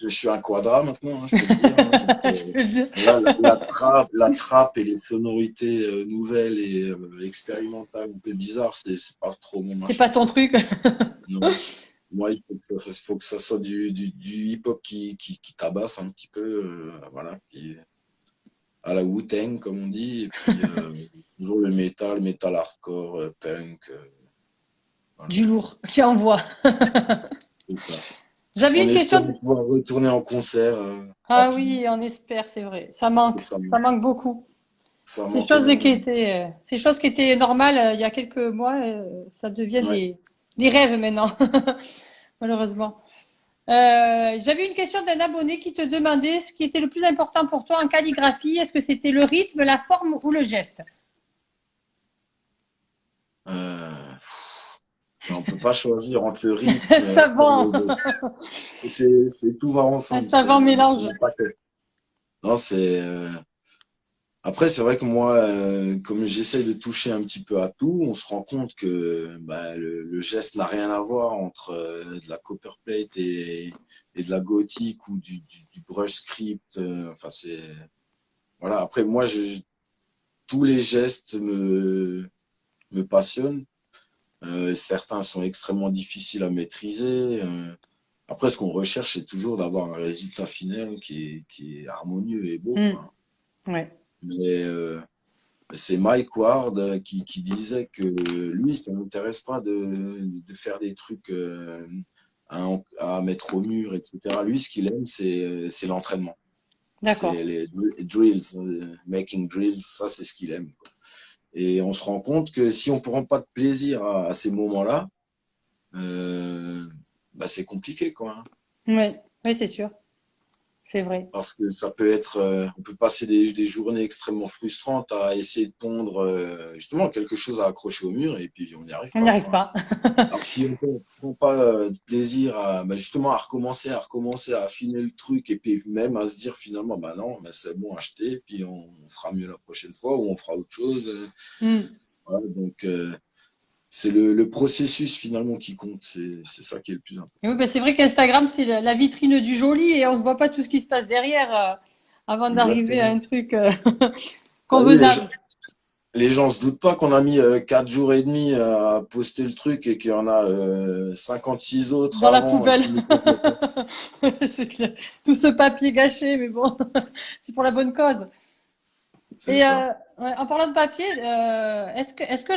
Je suis un quadra maintenant, hein, je peux le dire, hein. Donc,
Je peux le dire.
là, la trappe et les sonorités nouvelles et expérimentales, un peu bizarres, c'est pas trop mon
C'est pas
machin,
ton
quoi.
truc.
Non. Moi, faut que ça soit du hip-hop qui tabasse un petit peu, voilà, à la Wu-Tang, comme on dit, et puis toujours le métal hardcore, punk, voilà,
Du lourd qui envoie.
c'est ça.
J'avais
En
une question.
espérant pouvoir retourner en concert
Ah
rapidement.
oui, on espère, c'est vrai.
Et
Ça manque beaucoup.
ça manque énormément.
Ces choses qui étaient normales il y a quelques mois, ça devient
Ouais.
des rêves maintenant, malheureusement. J'avais une question d'un abonné qui te demandait ce qui était le plus important pour toi en calligraphie. Est-ce que c'était le rythme, la forme ou le geste?
Euh, on peut pas choisir entre le rythme, la forme et
Savant,
le geste. Tout va
un
ensemble.
savant
C'est
mélange.
un paquet. Non, après, c'est vrai que moi, comme j'essaie de toucher un petit peu à tout, on se rend compte que bah, le geste n'a rien à voir entre de la copperplate et de la gothique ou du brush script. Enfin, voilà. Après, moi, tous les gestes me passionnent. Certains sont extrêmement difficiles à maîtriser. Après, ce qu'on recherche, c'est toujours d'avoir un résultat final qui est harmonieux et beau,
Hmm,
quoi.
ouais,
Mais c'est Mike Ward qui disait que lui, ça ne l'intéresse pas de faire des trucs à mettre au mur, etc. Lui, ce qu'il aime, c'est l'entraînement.
d'accord.
C'est les drills, making drills, ça, c'est ce qu'il aime, quoi. Et on se rend compte que si on ne prend pas de plaisir à ces moments-là, euh, bah, c'est compliqué, quoi, hein.
Ouais, ouais, c'est sûr, c'est vrai.
Parce que ça peut être, on peut passer des journées extrêmement frustrantes à essayer de pondre justement quelque chose à accrocher au mur et puis on n'y arrive
On n'y
pas,
arrive
quoi.
pas.
Alors que si on ne prend pas de plaisir à bah, justement à recommencer, à affiner le truc et puis même à se dire finalement, bah non, bah c'est bon, acheter, puis on fera mieux la prochaine fois ou on fera autre chose.
Hmm.
Voilà, donc c'est le processus finalement qui compte, c'est ça qui est le plus important.
Et oui, ben c'est vrai qu'Instagram, c'est la vitrine du joli et on ne voit pas tout ce qui se passe derrière avant d'arriver à
Exactement.
un truc
Bah oui,
convenable.
les gens se doutent pas qu'on a mis 4 jours et demi à poster le truc et qu'il y en a 56 autres
Dans la
avant
poubelle.
qui nous complètent.
C'est clair. Tout ce papier gâché, mais bon, c'est pour la bonne cause.
C'est
Et
ça.
ouais, en parlant de papier, est-ce que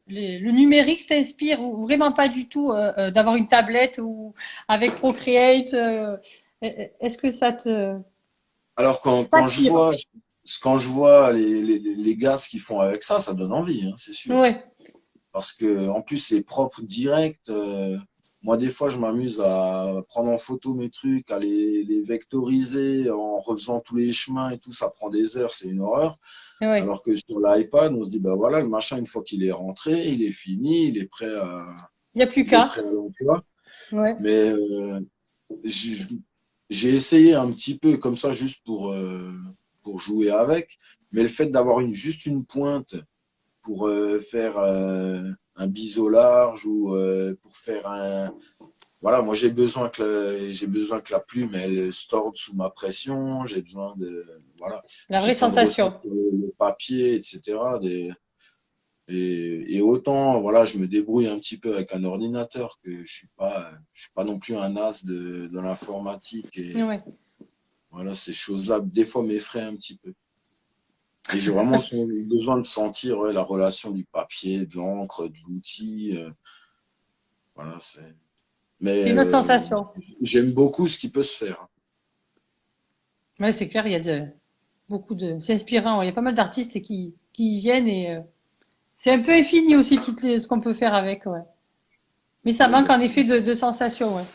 le numérique t'inspire ou vraiment pas du tout d'avoir une tablette ou avec Procreate est-ce que ça te
Alors
t'attire?
quand je vois les gars ce qu'ils font avec ça, ça donne envie, hein, c'est sûr.
Ouais,
Parce que en plus c'est propre direct. Moi des fois je m'amuse à prendre en photo mes trucs, à les vectoriser en refaisant tous les chemins et tout, ça prend des heures, c'est une horreur.
ouais.
Alors que sur l'iPad, on se dit, bah voilà, le machin, une fois qu'il est rentré, il est fini,
Il y a plus
il est
qu'à.
prêt à l'emploi.
Ouais.
Mais j'ai j'ai essayé un petit peu comme ça, juste pour jouer avec. Mais le fait d'avoir juste une pointe pour faire un biseau large ou pour faire un. Voilà, moi j'ai besoin que la plume elle se torde sous ma pression, j'ai besoin de voilà,
La
j'ai
vraie
besoin de ressentir
sensation.
le papier, etc. Et autant, voilà, je me débrouille un petit peu avec un ordinateur, que je suis pas non plus un as de l'informatique. Et
Ouais.
voilà, ces choses-là, des fois, m'effraient un petit peu. Et j'ai vraiment besoin de sentir ouais, la relation du papier, de l'encre, de l'outil. Voilà, mais
C'est une autre sensation.
j'aime beaucoup ce qui peut se faire.
Ouais, c'est clair, il y a C'est inspirant, ouais. Il y a pas mal d'artistes qui y viennent et c'est un peu infini aussi ce qu'on peut faire avec, ouais. Mais ça
Ouais,
manque en
exactement.
effet de sensations, ouais.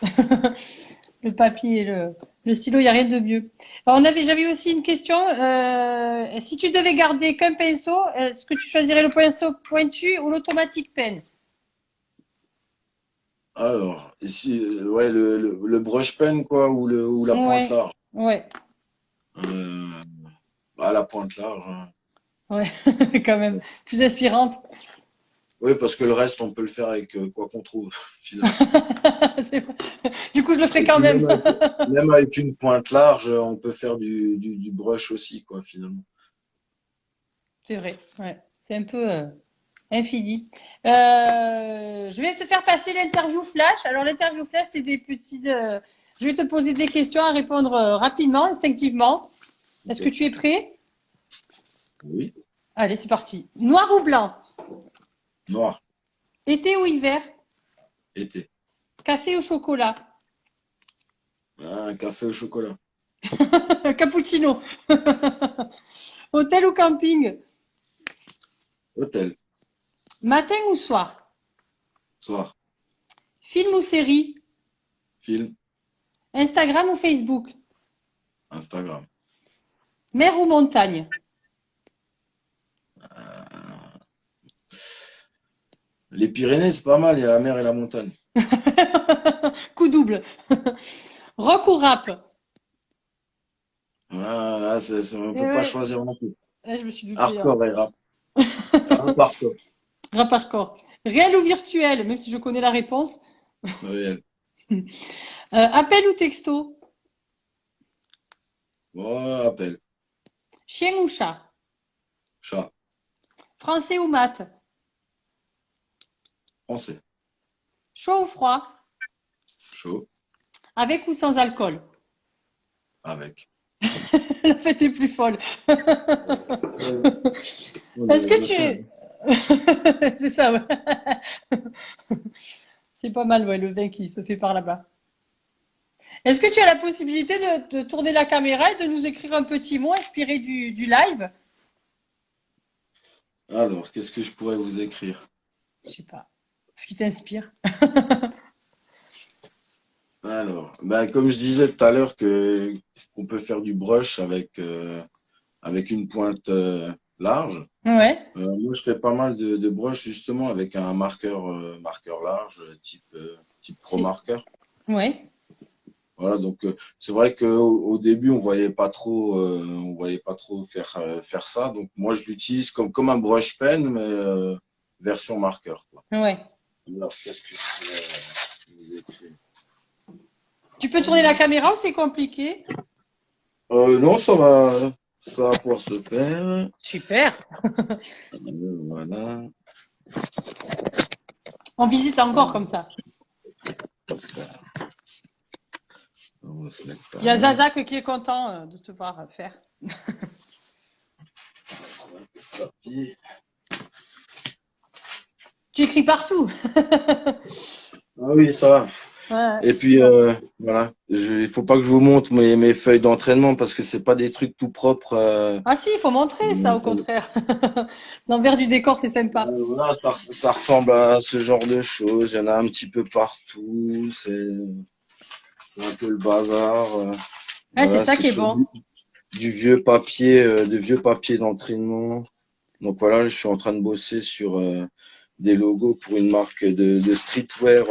Le papier et le stylo, il n'y a rien de mieux. Alors, j'avais aussi une question. Si tu devais garder qu'un pinceau, est-ce que tu choisirais le pinceau pointu ou l'automatique pen?
Alors, ici, ouais, le brush pen, quoi, ou la pointe
Ouais,
large.
ouais,
Euh, bah, la pointe large, hein.
ouais, quand même. Plus inspirante.
Oui, parce que le reste, on peut le faire avec quoi qu'on trouve, finalement.
Du coup, je le ferai
Et
quand
puis
même.
même avec une pointe large, on peut faire du brush aussi, quoi, finalement.
C'est vrai, ouais. C'est un peu infini. Je vais te faire passer l'interview flash. Alors, l'interview flash, c'est des petites. Je vais te poser des questions à répondre rapidement, instinctivement. Est-ce que
Ok.
tu es prêt?
Oui.
Allez, c'est parti. Noir ou blanc?
Noir,
Été ou hiver?
été.
Café ou chocolat?
Un café au chocolat.
Cappuccino. Hôtel ou camping?
Hôtel.
Matin ou soir?
Soir.
Film ou série?
Film.
Instagram ou Facebook?
Instagram.
Mer ou montagne?
Euh, les Pyrénées, c'est pas mal. Il y a la mer et la montagne.
Coup double. Rock ou rap?
Voilà, on
Eh
peut pas
ouais,
choisir non plus.
je me suis douté, hein.
Hardcore et rap. Rap hardcore.
Rap hardcore. Réel ou virtuel? Même si je connais la réponse.
Réel.
Appel ou texto?
Bon, appel.
Chien ou chat?
Chat.
Français ou maths?
Français.
Chaud ou froid?
Chaud.
Avec ou sans alcool?
Avec.
La fête est plus folle.
Ouais,
Est-ce que
je sais.
tu... C'est ça, ouais. C'est pas mal, ouais, le vin qui se fait par là-bas. Est-ce que tu as la possibilité de tourner la caméra et de nous écrire un petit mot inspiré du live?
Alors, qu'est-ce que je pourrais vous écrire?
Je sais pas. Ce qui t'inspire.
Alors, ben, comme je disais tout à l'heure que qu'on peut faire du brush avec une pointe large.
Ouais,
Moi, je fais pas mal de brush justement avec un marqueur large, type Pro
c'est...
Marker.
Ouais.
Voilà, donc c'est vrai qu'au début, on voyait pas trop faire ça. Donc moi, je l'utilise comme un brush pen, mais version marqueur, quoi.
Ouais.
Alors, qu'est-ce que je pourrais vous écrire?
Tu peux tourner la caméra ou c'est compliqué?
Non, ça va pouvoir se faire.
Super.
Voilà.
On visite encore comme ça.
On va se mettre
Il y
par
a
là.
Zazak qui est content de te voir faire.
Papier.
Tu écris partout.
Ah oui, ça va.
Ouais.
Et puis voilà, il faut pas que je vous montre mes feuilles d'entraînement parce que c'est pas des trucs tout propres.
Ah si, il faut montrer ça au contraire. L'envers du décor, c'est sympa.
Voilà, ça ressemble à ce genre de choses. Il y en a un petit peu partout. C'est un peu le bazar.
Ouais, c'est
Voilà,
ça
c'est
qui est
sur
bon.
du vieux papier, de vieux papier d'entraînement. Donc voilà, je suis en train de bosser sur des logos pour une marque de streetwear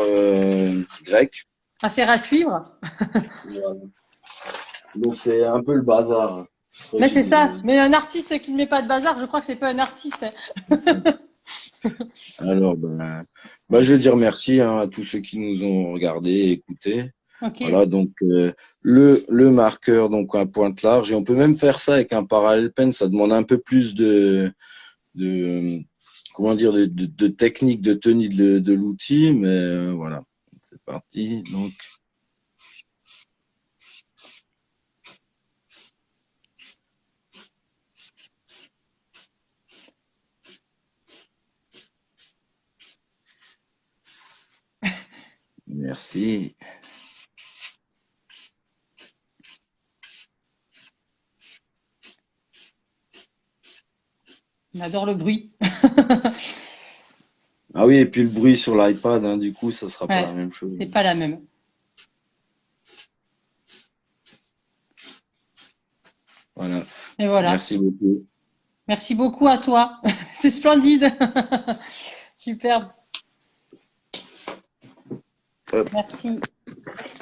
grec.
Affaire à suivre.
Voilà. Donc c'est un peu le bazar. Après,
Mais c'est ça. Mais un artiste qui ne met pas de bazar, je crois que c'est pas un artiste.
Alors, je veux dire merci hein, à tous ceux qui nous ont regardés et écoutés.
Ok.
Voilà, donc le marqueur, donc un pointe large, et on peut même faire ça avec un parallèle pen. Ça demande un peu plus de comment dire, de technique, de tenue de l'outil, mais voilà, c'est parti. Donc, merci.
On adore le bruit.
Ah oui, et puis le bruit sur l'iPad, hein, du coup, ça sera pas la
Ouais,
même chose.
c'est pas la même.
Voilà.
Et voilà.
Merci beaucoup.
Merci beaucoup à toi. C'est splendide. Superbe.
Hop,
Merci.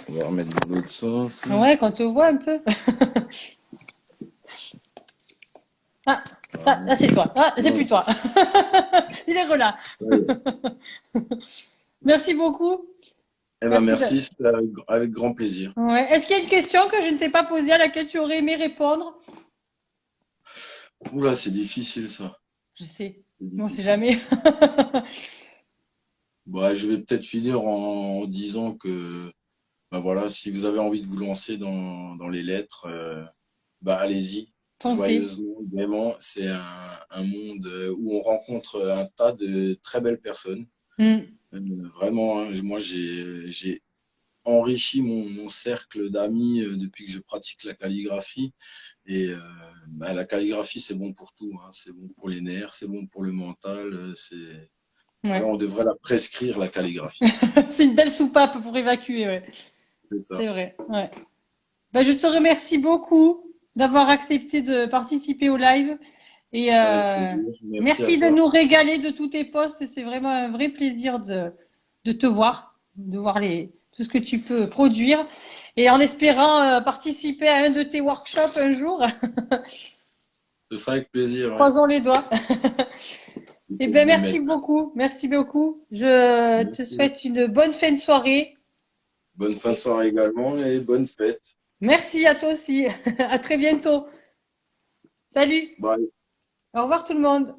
on va remettre dans l'autre sens.
Ouais, quand on te voit un peu. Ah, là, c'est toi. Ah, c'est plus toi. Il est relâ.
Ouais.
Merci beaucoup.
Eh ben
Merci de...
merci, c'était avec grand plaisir.
Ouais. Est-ce qu'il y a une question que je ne t'ai pas posée à laquelle tu aurais aimé répondre?
Oula, c'est difficile ça.
Je sais.
C'est
Mais on sait
difficile.
jamais.
Bah, je vais peut-être finir en disant que bah voilà, si vous avez envie de vous lancer dans les lettres, bah allez-y,
Foncez.
joyeusement, vraiment. C'est un monde où on rencontre un tas de très belles personnes.
Hmm.
Vraiment, hein, moi j'ai enrichi mon cercle d'amis depuis que je pratique la calligraphie. Et bah, la calligraphie, c'est bon pour tout, hein. C'est bon pour les nerfs, c'est bon pour le mental. Voilà,
Ouais.
on devrait la prescrire, la calligraphie.
C'est une belle soupape pour évacuer, ouais.
C'est ça.
C'est vrai. Ouais. Ben, je te remercie beaucoup d'avoir accepté de participer au live. Et
Avec plaisir. Merci à
merci de
toi.
nous régaler de tous tes posts. C'est vraiment un vrai plaisir de te voir, de voir tout ce que tu peux produire. Et en espérant participer à un de tes workshops un jour,
Ce sera avec plaisir, ouais.
croisons les doigts.
Il
Eh
faut que je
bien,
m'y
merci
mette.
beaucoup. Merci beaucoup. Je te
Merci.
souhaite une bonne fin de soirée.
Bonne fin de soirée également et bonne fête.
Merci à toi aussi. À très bientôt. Salut.
Bye.
Au revoir tout le monde.